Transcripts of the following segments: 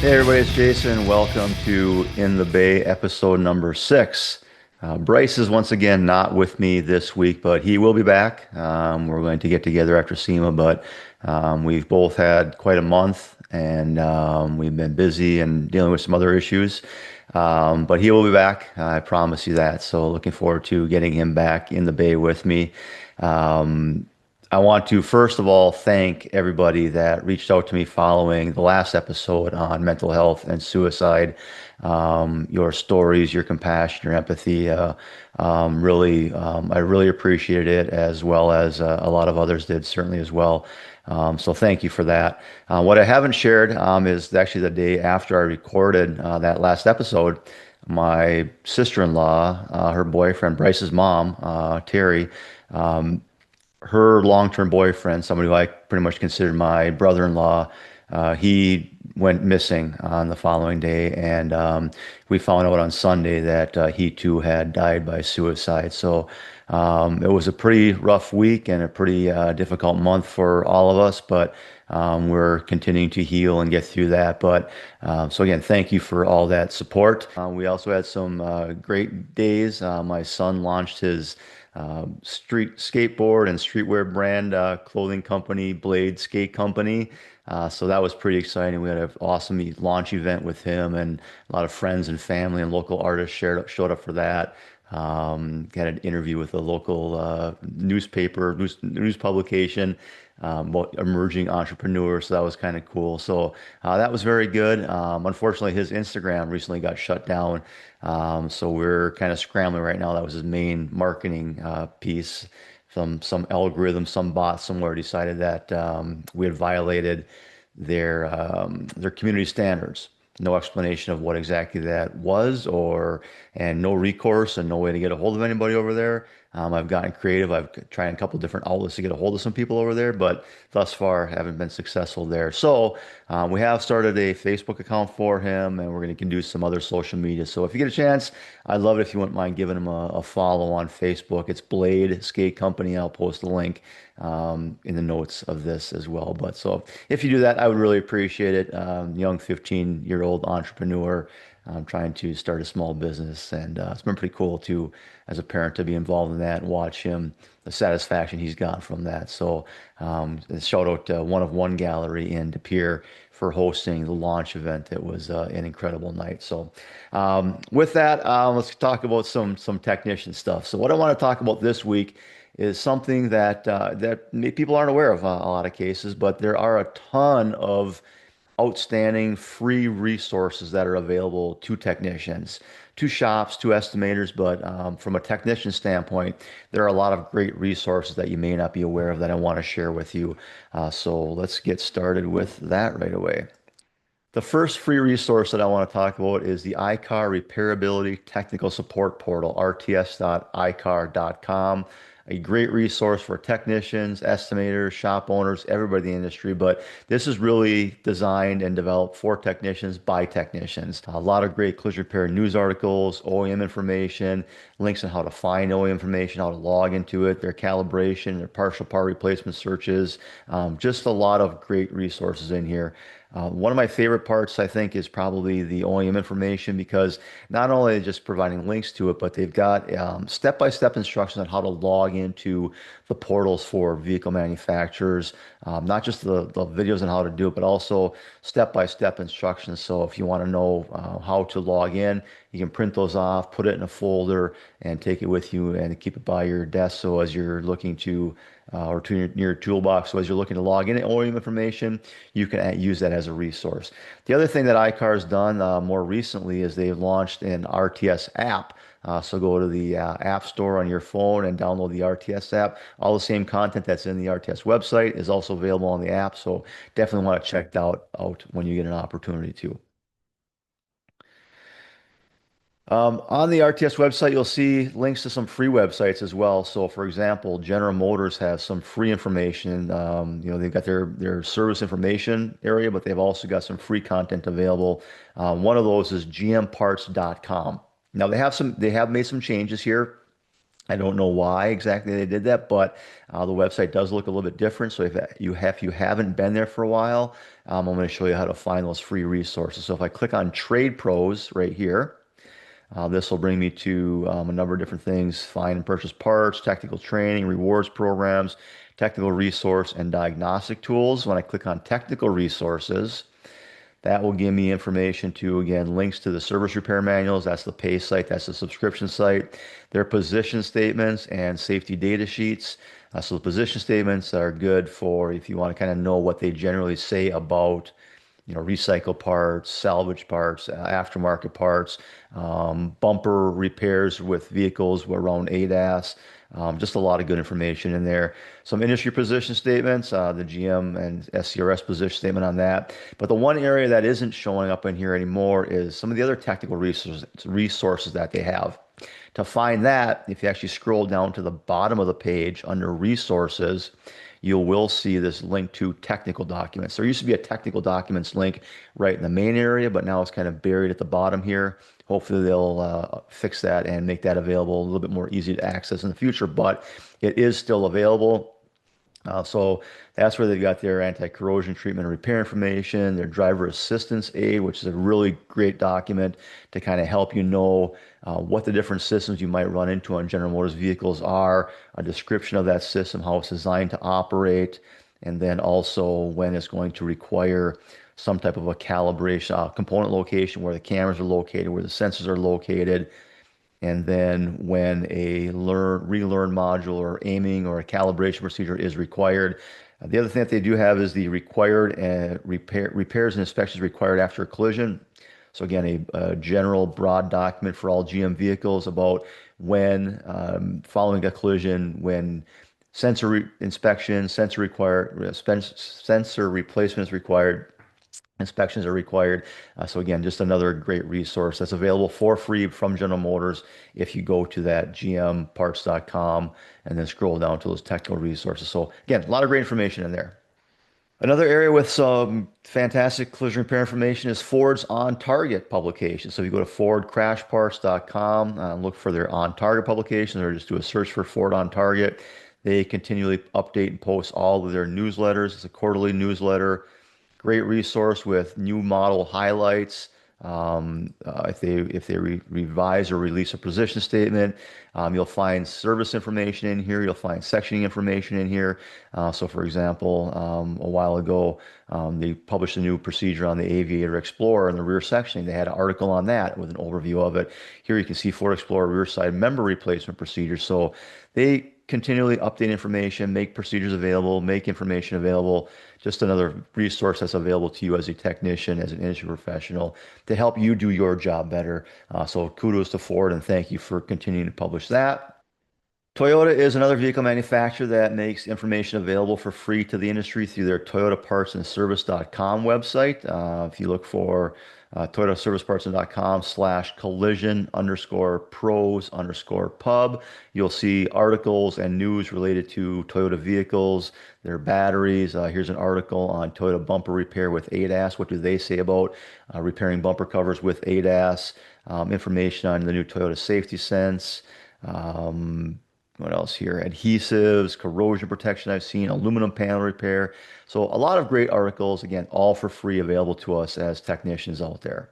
Hey everybody, it's Jason. Welcome to In the Bay episode number 6. Bryce is once again not with me this week, but he will be back. We're going to get together after SEMA, but we've both had quite a month and we've been busy and dealing with some other issues. But he will be back. I promise you that. So looking forward to getting him back in the Bay with me. Um, I want to first of all thank everybody that reached out to me following the last episode on mental health and suicide. Your stories, your compassion, your empathy, I really appreciated it as well as a lot of others did certainly as well. So thank you for that. What I haven't shared is actually the day after I recorded that last episode. My sister-in-law, her boyfriend, Bryce's mom, Terry. Her long-term boyfriend, somebody who I pretty much considered my brother-in-law, he went missing on the following day, and we found out on Sunday that he too had died by suicide. So it was a pretty rough week and a pretty difficult month for all of us, but we're continuing to heal and get through that. But so again, thank you for all that support. We also had some great days. My son launched his street skateboard and streetwear brand clothing company, Blade Skate Company. So that was pretty exciting. We had an awesome launch event with him, and a lot of friends and family and local artists showed up for that. Got an interview with a local news publication about emerging entrepreneurs. So that was kind of cool. So that was very good. Unfortunately, his Instagram recently got shut down. So we're kind of scrambling right now. That was his main marketing piece. Some algorithm, some bot somewhere decided that we had violated their community standards. No explanation of what exactly that was, and no recourse and no way to get a hold of anybody over there. I've gotten creative. I've tried a couple different outlets to get a hold of some people over there, but thus far haven't been successful there. So we have started a Facebook account for him, and we're going to do some other social media. So if you get a chance, I'd love it if you wouldn't mind giving him a follow on Facebook. It's Blade Skate Company. I'll post a link in the notes of this as well. But so if you do that, I would really appreciate it. Young 15-year-old entrepreneur trying to start a small business, and it's been pretty cool to, as a parent, to be involved in that and watch him, the satisfaction he's got from that. So shout out to One of One Gallery in De Pere for hosting the launch event. It was an incredible night. So with that, let's talk about some technician stuff. So what I want to talk about this week is something that people aren't aware of a lot of cases, but there are a ton of outstanding free resources that are available to technicians, to shops, to estimators. But from a technician standpoint, there are a lot of great resources that you may not be aware of that I want to share with you. So let's get started with that right away. The first free resource that I want to talk about is the I-CAR Repairability Technical Support Portal, rts.icar.com. A great resource for technicians, estimators, shop owners, everybody in the industry. But this is really designed and developed for technicians by technicians. A lot of great collision repair news articles, OEM information, links on how to find OEM information, how to log into it, their calibration, their partial part replacement searches. Just a lot of great resources in here. One of my favorite parts, I think, is probably the OEM information, because not only just providing links to it, but they've got step-by-step instructions on how to log into the portals for vehicle manufacturers. Not just the videos on how to do it, but also step-by-step instructions. So if you want to know how to log in, you can print those off, put it in a folder, and take it with you and keep it by your desk. So as you're looking to or to your toolbox. So as you're looking to log in OEM information, you can use that as a resource. The other thing that I-CAR has done more recently is they've launched an RTS app. So go to the App Store on your phone and download the RTS app. All the same content that's in the RTS website is also available on the app. So definitely want to check that out when you get an opportunity to. On the RTS website, you'll see links to some free websites as well. So, for example, General Motors has some free information. They've got their service information area, but they've also got some free content available. One of those is gmparts.com. Now, they have made some changes here. I don't know why exactly they did that, but the website does look a little bit different. So if you haven't been there for a while, I'm going to show you how to find those free resources. So if I click on Trade Pros right here, this will bring me to a number of different things: find and purchase parts, technical training, rewards programs, technical resource, and diagnostic tools. When I click on technical resources, that will give me information to, again, links to the service repair manuals. That's the pay site. That's the subscription site. Their position statements and safety data sheets. So the position statements are good for if you want to kind of know what they generally say about, recycle parts, salvage parts, aftermarket parts, bumper repairs with vehicles around ADAS. Just a lot of good information in there. Some industry position statements, the GM and SCRS position statement on that. But the one area that isn't showing up in here anymore is some of the other technical resources that they have. To find that, if you actually scroll down to the bottom of the page under resources, you will see this link to technical documents. There used to be a technical documents link right in the main area, but now it's kind of buried at the bottom here. Hopefully they'll fix that and make that available a little bit more easy to access in the future, but it is still available. So that's where they've got their anti-corrosion treatment and repair information, their driver assistance aid, which is a really great document to kind of help you know what the different systems you might run into on General Motors vehicles are, a description of that system, how it's designed to operate, and then also when it's going to require some type of a calibration, component location, where the cameras are located, where the sensors are located, and then when a relearn module or aiming or a calibration procedure is required. The other thing that they do have is the required repairs and inspections required after a collision. So again, a general broad document for all GM vehicles about when, following a collision, when inspection, sensor replacement is required, inspections are required. So again, just another great resource that's available for free from General Motors if you go to that gmparts.com and then scroll down to those technical resources. So again, a lot of great information in there. Another area with some fantastic collision repair information is Ford's On Target publication. So if you go to fordcrashparts.com, look for their On Target publications, or just do a search for Ford On Target. They continually update and post all of their newsletters. It's a quarterly newsletter. Great resource with new model highlights. If they revise or release a position statement, you'll find service information in here. You'll find sectioning information in here. So, for example, a while ago, they published a new procedure on the Aviator Explorer and the rear sectioning. They had an article on that with an overview of it. Here you can see Ford Explorer rear side member replacement procedure. So they continually update information, make procedures available, make information available. Just another resource that's available to you as a technician, as an industry professional, to help you do your job better. So kudos to Ford and thank you for continuing to publish that. Toyota is another vehicle manufacturer that makes information available for free to the industry through their toyotapartsandservice.com website. If you look for toyotaserviceparts.com/collision_pros_pub, you'll see articles and news related to Toyota vehicles, their batteries. Here's an article on Toyota bumper repair with ADAS. What do they say about repairing bumper covers with ADAS? Information on the new Toyota Safety Sense. What else here? Adhesives, corrosion protection I've seen, aluminum panel repair. So a lot of great articles, again, all for free available to us as technicians out there.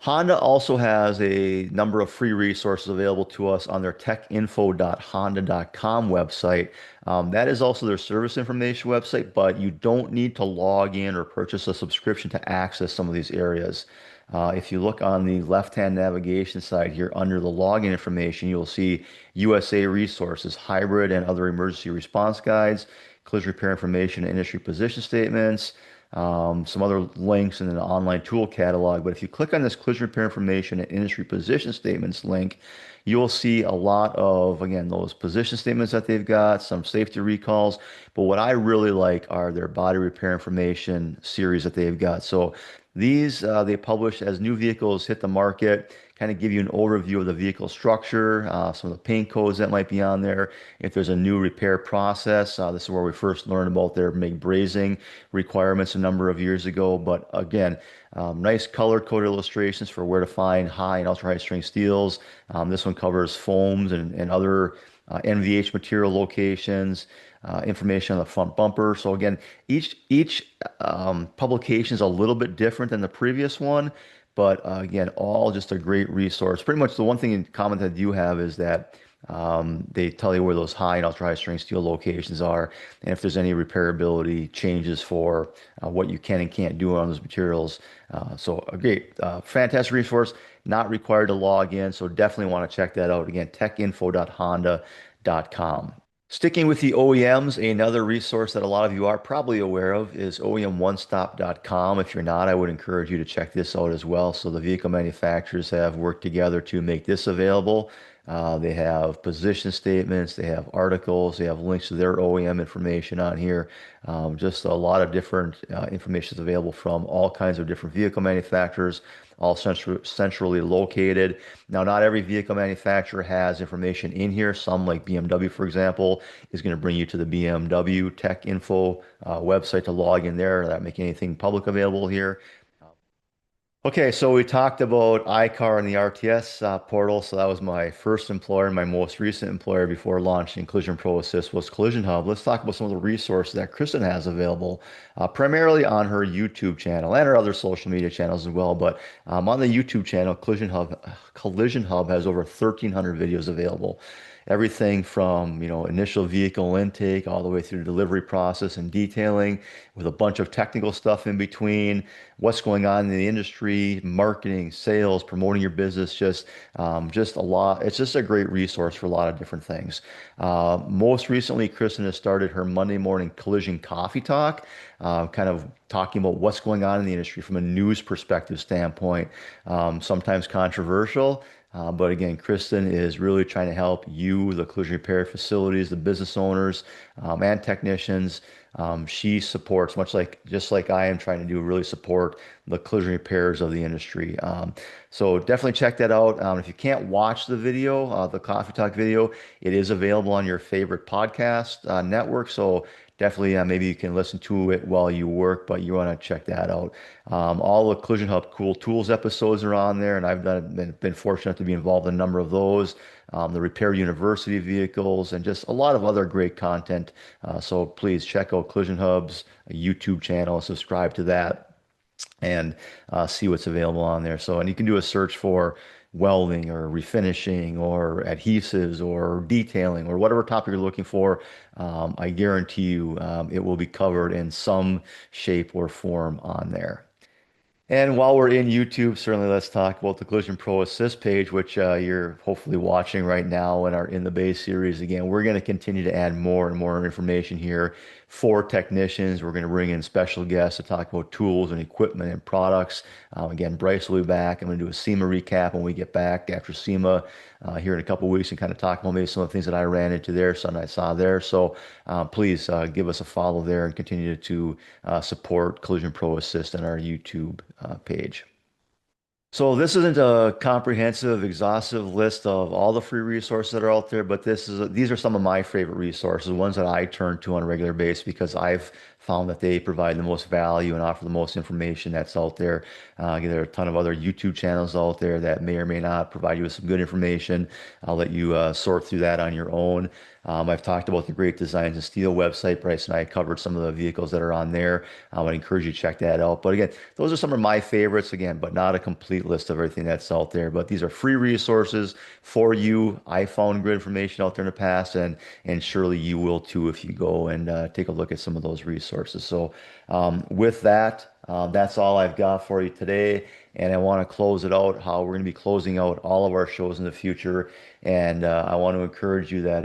Honda also has a number of free resources available to us on their techinfo.honda.com website. That is also their service information website, but you don't need to log in or purchase a subscription to access some of these areas. If you look on the left-hand navigation side here under the login information, you'll see USA resources, hybrid and other emergency response guides, collision repair information, industry position statements, some other links in an online tool catalog. But if you click on this collision repair information and industry position statements link, you'll see a lot of, again, those position statements that they've got, some safety recalls. But what I really like are their body repair information series that they've got. So these they publish as new vehicles hit the market, kind of give you an overview of the vehicle structure, some of the paint codes that might be on there. If there's a new repair process, this is where we first learned about their MIG brazing requirements a number of years ago. But again, nice color code illustrations for where to find high and ultra high strength steels. This one covers foams and other NVH material locations, information on the front bumper. So again, each publication is a little bit different than the previous one, but again, all just a great resource. Pretty much the one thing in common that you have is that they tell you where those high and ultra high strength steel locations are, and if there's any repairability changes for what you can and can't do on those materials. So a great, fantastic resource, not required to log in. So definitely want to check that out. Again, techinfo.honda.com. Sticking with the OEMs, another resource that a lot of you are probably aware of is OEMOneStop.com. If you're not, I would encourage you to check this out as well. So the vehicle manufacturers have worked together to make this available. They have position statements, they have articles, they have links to their OEM information on here. Just a lot of different information is available from all kinds of different vehicle manufacturers, all centrally located. Now, not every vehicle manufacturer has information in here. Some, like BMW, for example, is going to bring you to the BMW Tech Info website to log in there. That make anything public available here. Okay, so we talked about I-CAR and the RTS portal. So that was my first employer, my most recent employer before launching Collision ProAssist was Collision Hub. Let's talk about some of the resources that Kristen has available, primarily on her YouTube channel and her other social media channels as well. But on the YouTube channel, Collision Hub has over 1,300 videos available. Everything from, initial vehicle intake all the way through the delivery process and detailing, with a bunch of technical stuff in between, what's going on in the industry, marketing, sales, promoting your business, just a lot. It's just a great resource for a lot of different things. Most recently, Kristen has started her Monday morning collision coffee talk, kind of talking about what's going on in the industry from a news perspective standpoint, sometimes controversial. But again, Kristen is really trying to help you, the collision repair facilities, the business owners, and technicians. She supports, just like I am trying to do, really support the collision repairs of the industry. So definitely check that out. If you can't watch the video, the Coffee Talk video, it is available on your favorite podcast network. So definitely, maybe you can listen to it while you work, but you want to check that out. All the Collision Hub Cool Tools episodes are on there, and I've been fortunate to be involved in a number of those. The Repair University vehicles, and just a lot of other great content. So please check out Collision Hub's YouTube channel, subscribe to that, and see what's available on there. So, and you can do a search for welding or refinishing or adhesives or detailing or whatever topic you're looking for. I guarantee you it will be covered in some shape or form on there. And while we're in YouTube, certainly let's talk about the Collision Pro Assist page, which you're hopefully watching right now in our In the Bay series. Again, we're going to continue to add more and more information here for technicians. We're going to bring in special guests to talk about tools and equipment and products. Again, Bryce will be back. I'm going to do a SEMA recap when we get back after SEMA here in a couple of weeks, and kind of talk about maybe some of the things that I ran into there, something I saw there. So please give us a follow there and continue to support Collision Pro Assist on our YouTube page. So this isn't a comprehensive, exhaustive list of all the free resources that are out there, but these are some of my favorite resources, ones that I turn to on a regular basis because I've found that they provide the most value and offer the most information that's out there. There are a ton of other YouTube channels out there that may or may not provide you with some good information. I'll let you sort through that on your own. I've talked about the Great Designs and Steel website. Bryce and I covered some of the vehicles that are on there. I would encourage you to check that out. But again, those are some of my favorites, again, but not a complete list of everything that's out there. But these are free resources for you. I found good information out there in the past, and surely you will too if you go and take a look at some of those resources. So with that, that's all I've got for you today. And I want to close it out how we're going to be closing out all of our shows in the future. And I want to encourage you that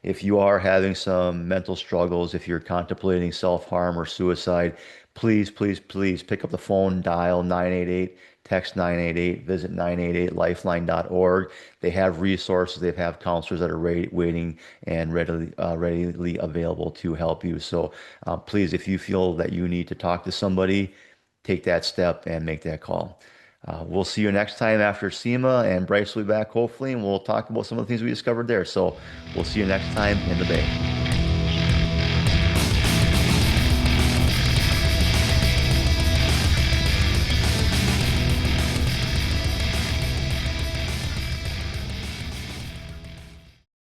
if you are having some mental struggles, if you're contemplating self-harm or suicide, please, please, please pick up the phone, dial 988, text 988, visit 988lifeline.org. They have resources. They have counselors that are waiting and readily available to help you. So please, if you feel that you need to talk to somebody, take that step and make that call. We'll see you next time after SEMA, and Bryce will be back hopefully, and we'll talk about some of the things we discovered there. So we'll see you next time in the Bay.